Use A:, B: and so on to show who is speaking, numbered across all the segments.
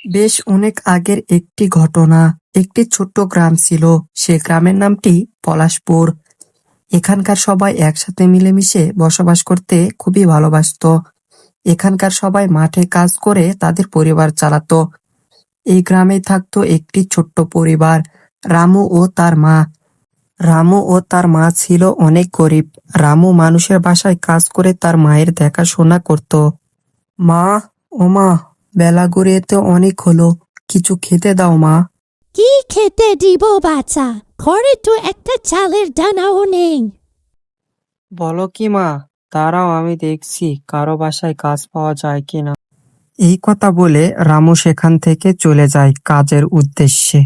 A: বেশ অনেক আগের একটি ঘটনা। একটি ছোট্ট গ্রাম ছিল। সে গ্রামের নামটি পলাশপুর। এখানকার সবাই একসাথে মিলেমিশে বসবাস করতে খুবই ভালোবাসতো। এখানকার সবাই মাঠে কাজ করে তাদের পরিবার চালাতো। এই গ্রামে থাকতো একটি ছোট্ট পরিবার, রামু ও তার মা। রামু ও তার মা ছিল অনেক গরিব। রামু মানুষের বাসায় কাজ করে তার মায়ের দেখাশোনা করত। মা, ও মা, বেলা গড়িয়ে তো অনেক হলো, কিছু খেতে দাও মা।
B: কি খেতে দিব বাচ্চা? ঘরে তো একটা চালের দানাও নেই।
A: বলো কি মা, দাঁড়াও আমি দেখছি কারো বাসায় কাজ পাওয়া যায় কিনা। এই কথা বলে রামু সেখান থেকে চলে যায় কাজের উদ্দেশ্যে।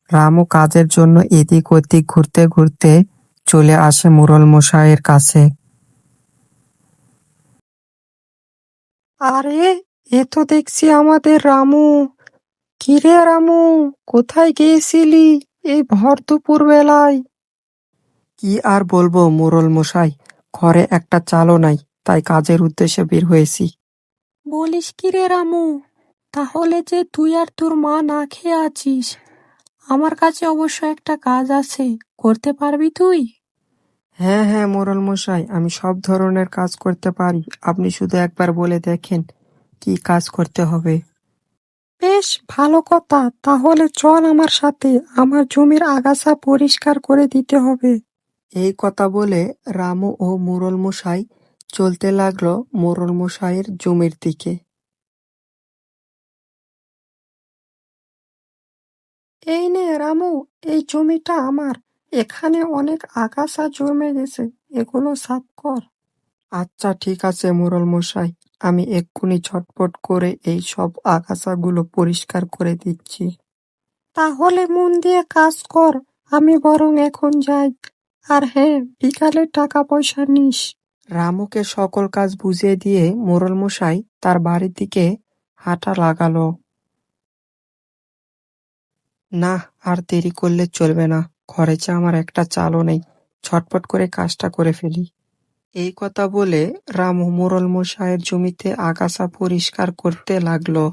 A: রামু কাজের জন্য এদিক ওদিক ঘুরতে ঘুরতে চলে আসে মোড়ল মশাইয়ের কাছে। আরে, এ তো দেখছি আমাদের রামু। কিরে রামু, কোথায় গিয়েছিলি এই ভর দুপুর বেলায়? কি আর বলবো মোড়ল মশাই, ঘরে একটা চালও নাই, তাই কাজের উদ্দেশ্যে বের হয়েছি। বলিস কি রে রামু, তাহলে যে তুই আর তোর মা না খেয়ে আছিস, আমার কাছে অবশ্য একটা কাজ আছে, করতে পারবি তুই? হ্যাঁ হ্যাঁ মোড়ল মশাই, আমি সব ধরনের কাজ করতে পারি, আপনি শুধু একবার বলে দেখেন কি কাজ করতে হবে। বেশ ভালো কথা, তাহলে চল আমার সাথে, আমার জমির আগাছা পরিষ্কার করে দিতে হবে। এই কথা বলে রামু ও মোড়ল মশাই চলতে লাগলো মোড়ল মশাইয়ের জমির দিকে। এই নে রামু, এই জমিটা আমার। এখানে অনেক আগাছা জমে গেছে, এগুলো সাফ কর। আচ্ছা ঠিক আছে মোড়ল মশাই, আমি এক্ষুনি ঝটপট করে এই সব আগাছাগুলো পরিষ্কার করে দিচ্ছি। তাহলে মন দিয়ে কাজ কর, আমি বরং এখন যাই। আর হ্যাঁ, বিকালে টাকা পয়সা নিস। রামুকে সকল কাজ বুঝিয়ে দিয়ে মোড়ল মশাই তার বাড়ির দিকে হাঁটা লাগালো। না, আর দেরি করলে চলবে না, ঘরে যে আমার একটা চালও নেই, ঝটপট করে কাজটা করে ফেলি। এই কথা বলে রামু মোড়ল মশাইয়ের জমিতে আগাছা পরিষ্কার করতে লাগলো।